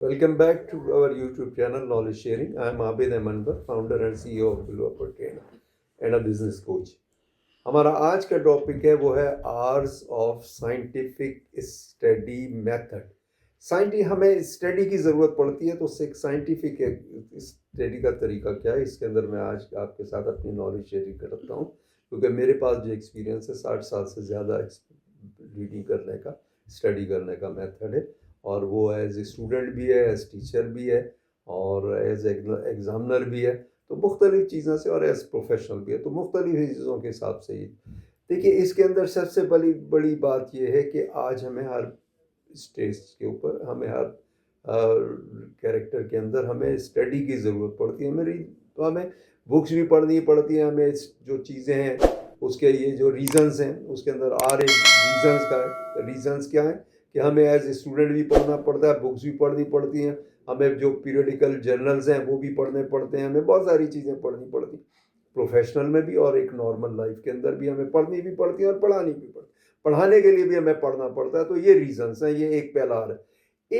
Welcome back to our YouTube channel Knowledge Sharing. I am Abid Amanbar, founder and CEO of Blue Upper Trainer and a business coach. हमारा आज का topic है वो है arts of scientific study method. हमें study की ज़रूरत पड़ती है, तो उससे एक साइंटिफिक स्टडी का तरीका क्या है, इसके अंदर मैं आज आपके साथ अपनी नॉलेज शेयरिंग करता हूँ। क्योंकि मेरे पास जो एक्सपीरियंस है 60 साल से ज़्यादा रीडिंग करने का, स्टडी करने का मेथड है, और वो एज ए स्टूडेंट भी है, एज टीचर भी है, और एज एग्ज़ामिनर भी है, तो मुख्तलिफ़ चीज़ों से, और एज प्रोफेशनल भी है, तो मुख्तलिफ़ चीज़ों के हिसाब से ही। देखिए, इसके अंदर सबसे बड़ी बात यह है कि आज हमें हर स्टेज के ऊपर, हमें हर कैरेक्टर के अंदर हमें स्टडी की ज़रूरत पड़ती है। तो हमें बुक्स भी पढ़नी पड़ती है, हमें जो चीज़ें हैं उसके ये जो रीज़न्स हैं उसके अंदर रीज़न्स क्या है कि हमें एज ए स्टूडेंट भी पढ़ना पड़ता है, बुक्स भी पढ़नी पड़ती हैं, हमें जो पीरियडिकल जर्नल्स हैं वो भी पढ़ने पड़ते हैं, हमें बहुत सारी चीज़ें पढ़नी पड़ती, प्रोफेशनल में भी और एक नॉर्मल लाइफ के अंदर भी हमें पढ़नी भी पड़ती है और पढ़ानी भी पड़ती है। पढ़ाने के लिए भी हमें पढ़ना पड़ता है। तो ये रीजंस हैं, ये एक पहला आर है।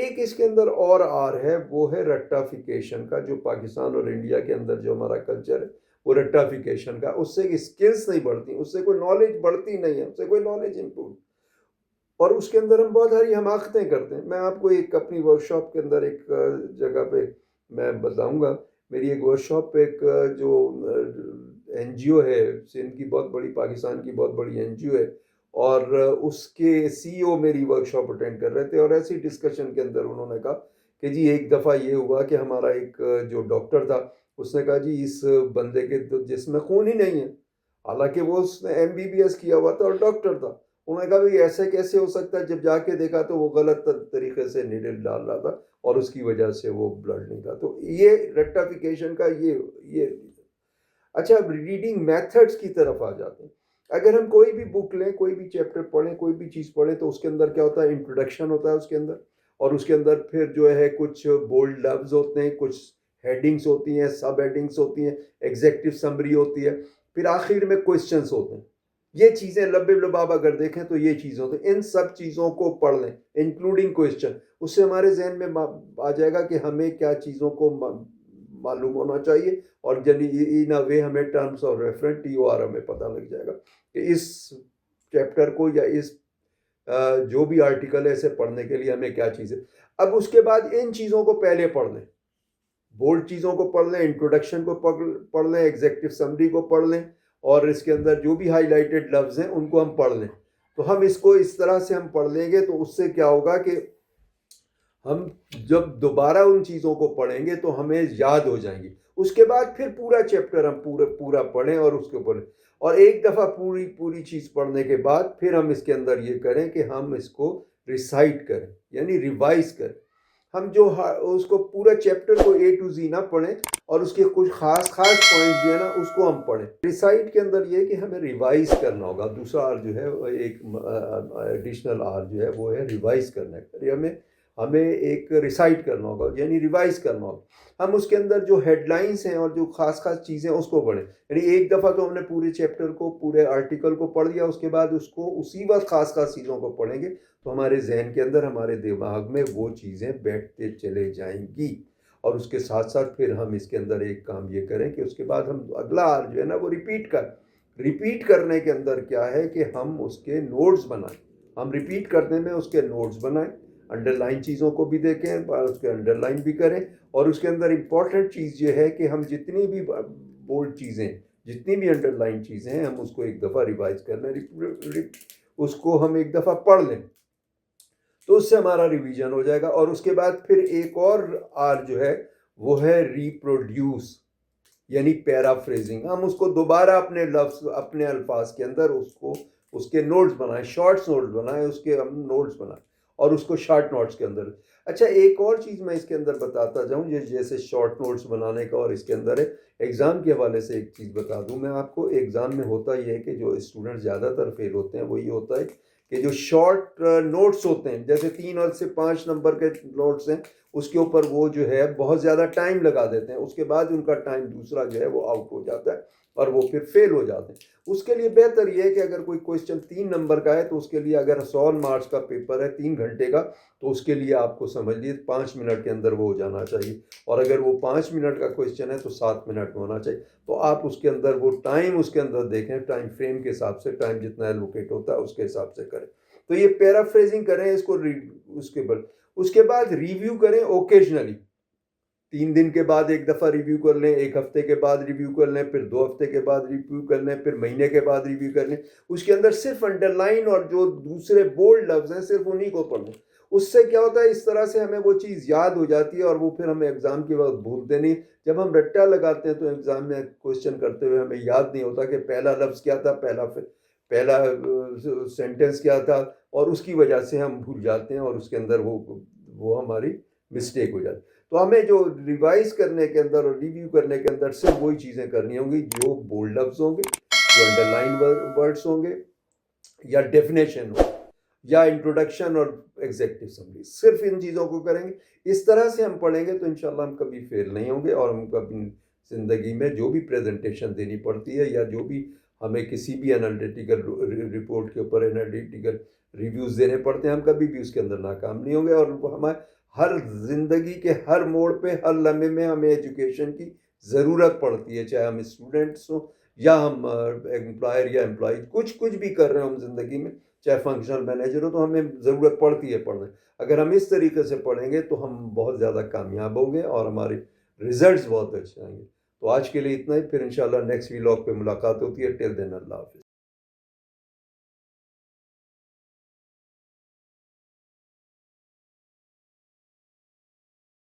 एक इसके अंदर और आर है, वो है रट्टाफिकेशन का। जो पाकिस्तान और इंडिया के अंदर जो हमारा कल्चर है वो रट्टाफिकेशन का, उससे स्किल्स नहीं बढ़ती, उससे कोई नॉलेज बढ़ती नहीं है, उससे कोई नॉलेज इम्प्रूव, और उसके अंदर हम बहुत सारी हमाकतें करते हैं। मैं आपको एक अपनी वर्कशॉप के अंदर एक जगह पे मैं बताऊंगा। मेरी एक वर्कशॉप पे एक जो एनजीओ है सिंध की, बहुत बड़ी, पाकिस्तान की बहुत बड़ी एनजीओ है, और उसके सीईओ मेरी वर्कशॉप अटेंड कर रहे थे, और ऐसी डिस्कशन के अंदर उन्होंने कहा कि जी एक दफ़ा ये हुआ कि हमारा एक जो डॉक्टर था उसने कहा जी इस बंदे के तो जिसमें खून ही नहीं है, हालांकि वो उसने एमबीबीएस किया हुआ था और डॉक्टर था। उन्होंने कहा भाई ऐसे कैसे हो सकता है, जब जाके देखा तो वो गलत तरीके से निडल डाल रहा था और उसकी वजह से वो ब्लड नहीं था। तो ये रेक्टिफिकेशन का ये अच्छा, अब रीडिंग मेथड्स की तरफ आ जाते हैं। अगर हम कोई भी बुक लें, कोई भी चैप्टर पढ़ें, कोई भी चीज़ पढ़ें, तो उसके अंदर क्या होता है, इंट्रोडक्शन होता है उसके अंदर, और उसके अंदर फिर जो है कुछ बोल्ड लफ्ज होते हैं, कुछ हेडिंग्स होती हैं, सब हेडिंग्स होती हैं, एग्जेक्टिव समरी होती है, फिर आखिर में क्वेश्चंस होते हैं। ये चीज़ें लबे लबाब अगर देखें तो ये चीज़ें होती हैं। इन सब चीज़ों को पढ़ लें इंक्लूडिंग क्वेश्चन, उससे हमारे जहन में आ जाएगा कि हमें क्या चीज़ों को मालूम होना चाहिए, और इन अ वे हमें टर्म्स ऑफ रेफरेंस TOR हमें पता लग जाएगा कि इस चैप्टर को या इस जो भी आर्टिकल है इसे पढ़ने के लिए हमें क्या चीज़ है। अब उसके बाद इन चीज़ों को पहले पढ़ लें, बोल्ड चीज़ों को पढ़ लें, इंट्रोडक्शन को पढ़ लें, एग्जेक्टिव समरी को पढ़ लें, और इसके अंदर जो भी हाईलाइटेड लफ्ज़ हैं उनको हम पढ़ लें। तो हम इसको इस तरह से हम पढ़ लेंगे तो उससे क्या होगा कि हम जब दोबारा उन चीज़ों को पढ़ेंगे तो हमें याद हो जाएंगी। उसके बाद फिर पूरा चैप्टर हम पूरा पढ़ें और उसके ऊपर, और एक दफ़ा पूरी चीज़ पढ़ने के बाद फिर हम इसके अंदर ये करें कि हम इसको रिसाइट करें, यानी रिवाइज करें। हम जो उसको पूरा चैप्टर को A to Z ना पढ़ें, और उसके कुछ खास पॉइंट्स जो है ना उसको हम पढ़ें। रिसाइट के अंदर ये कि हमें रिवाइज करना होगा। दूसरा आर जो है, एक एडिशनल आर जो है वो है रिवाइज करने का। हमें एक रिसाइट करना होगा, यानी रिवाइज करना होगा। हम उसके अंदर जो हेडलाइंस हैं और जो खास चीज़ें उसको पढ़ें, यानी एक दफ़ा तो हमने पूरे चैप्टर को, पूरे आर्टिकल को पढ़ लिया, उसके बाद उसको उसी वक्त खास चीज़ों को पढ़ेंगे तो हमारे जहन के अंदर, हमारे दिमाग में वो चीज़ें बैठते चले जाएंगी। और उसके साथ साथ फिर हम इसके अंदर एक काम ये करें कि उसके बाद हम अगला आर जो है ना वो रिपीट करने के अंदर क्या है कि हम उसके नोट्स बनाएं। हम रिपीट करने में उसके नोट्स बनाएं, अंडरलाइन चीज़ों को भी देखें और उसके अंडरलाइन भी करें। और उसके अंदर इम्पॉर्टेंट चीज़ ये है कि हम जितनी भी बोल्ड चीज़ें, जितनी भी अंडरलाइन चीज़ें हैं, हम उसको एक दफ़ा रिवाइज कर लें, उसको हम एक दफ़ा पढ़ लें, तो उससे हमारा रिवीजन हो जाएगा। और उसके बाद फिर एक और आर जो है वो है रिप्रोड्यूस, यानी पैराफ्रेजिंग। हम उसको दोबारा अपने लफ्ज़, अपने अल्फाज के अंदर उसको, उसके नोट्स बनाएं, शॉर्ट्स नोट्स बनाएं, उसके हम नोट्स बनाएं और उसको शॉर्ट नोट्स के अंदर। अच्छा, एक और चीज़ मैं इसके अंदर बताता जाऊँ, जैसे शॉर्ट नोट्स बनाने का, और इसके अंदर है एग्ज़ाम के हवाले से एक चीज़ बता दूँ मैं आपको। एग्ज़ाम में होता ये है कि जो स्टूडेंट ज़्यादातर फेल होते हैं वो ये होता है कि जो शॉर्ट नोट्स होते हैं, जैसे 3 और से 5 नंबर के नोट्स हैं, उसके ऊपर वो जो है बहुत ज़्यादा टाइम लगा देते हैं, उसके बाद उनका टाइम दूसरा जो है वो आउट हो जाता है। اور وہ پھر فیل ہو جاتے ہیں. اس کے لیے بہتر یہ ہے کہ اگر کوئی کوشچن 3 نمبر کا ہے تو اس کے لیے اگر 100 مارکس کا پیپر ہے 3 گھنٹے کا تو اس کے لیے آپ کو سمجھ لیجیے 5 منٹ کے اندر وہ ہو جانا چاہیے. اور اگر وہ 5 منٹ کا کوشچن ہے تو 7 منٹ میں ہونا چاہیے. تو آپ اس کے اندر وہ ٹائم اس کے اندر دیکھیں, ٹائم فریم کے حساب سے, ٹائم جتنا ایلوکیٹ ہوتا ہے اس کے حساب سے کریں. تو یہ پیرافریزنگ کریں اس کو. اس کے بعد ریویو کریں اوکیجنلی. 3 دن کے بعد ایک دفعہ ریویو کر لیں, 1 ہفتے کے بعد ریویو کر لیں, پھر 2 ہفتے کے بعد ریویو کر لیں, پھر مہینے کے بعد ریویو کر لیں. اس کے اندر صرف انڈر لائن اور جو دوسرے بولڈ لفظ ہیں صرف انہیں کو پڑھ لیں. اس سے کیا ہوتا ہے, اس طرح سے ہمیں وہ چیز یاد ہو جاتی ہے اور وہ پھر ہمیں ایگزام کے وقت بھولتے نہیں. جب ہم رٹا لگاتے ہیں تو ایگزام میں کوشچن کرتے ہوئے ہمیں یاد نہیں ہوتا کہ پہلا لفظ کیا تھا, پہلا سینٹنس کیا تھا, اور اس کی وجہ سے ہم بھول جاتے ہیں اور اس کے اندر وہ ہماری مسٹیک ہو جاتی. تو ہمیں جو ریوائز کرنے کے اندر اور ریویو کرنے کے اندر صرف وہی چیزیں کرنی ہوں گی جو بولڈ لفظ ہوں گے, جو انڈر لائن ورڈس ہوں گے, یا ڈیفینیشن ہو, یا انٹروڈکشن اور ایگزیکٹو سمری. صرف ان چیزوں کو کریں گے. اس طرح سے ہم پڑھیں گے تو انشاءاللہ ہم کبھی فیل نہیں ہوں گے, اور ہم کبھی زندگی میں جو بھی پریزنٹیشن دینی پڑتی ہے یا جو بھی ہمیں کسی بھی انالیٹیکل رپورٹ کے اوپر انالیٹیکل ریویوز دینے پڑتے ہیں, ہم کبھی بھی اس کے اندر ناکام نہیں ہوں گے. اور ہمیں ہر زندگی کے ہر موڑ پہ, ہر لمحے میں ہمیں ایجوکیشن کی ضرورت پڑتی ہے, چاہے ہم اسٹوڈنٹس ہوں یا ہم امپلائر یا امپلائی, کچھ بھی کر رہے ہوں ہم زندگی میں, چاہے فنکشنل مینیجر ہو, تو ہمیں ضرورت پڑتی ہے پڑھنے. اگر ہم اس طریقے سے پڑھیں گے تو ہم بہت زیادہ کامیاب ہوں گے اور ہمارے ریزلٹس بہت اچھے آئیں گے. تو آج کے لیے اتنا ہی, پھر انشاءاللہ نیکسٹ ولاگ پہ ملاقات ہوتی ہے. ٹل دین اللہ حافظ.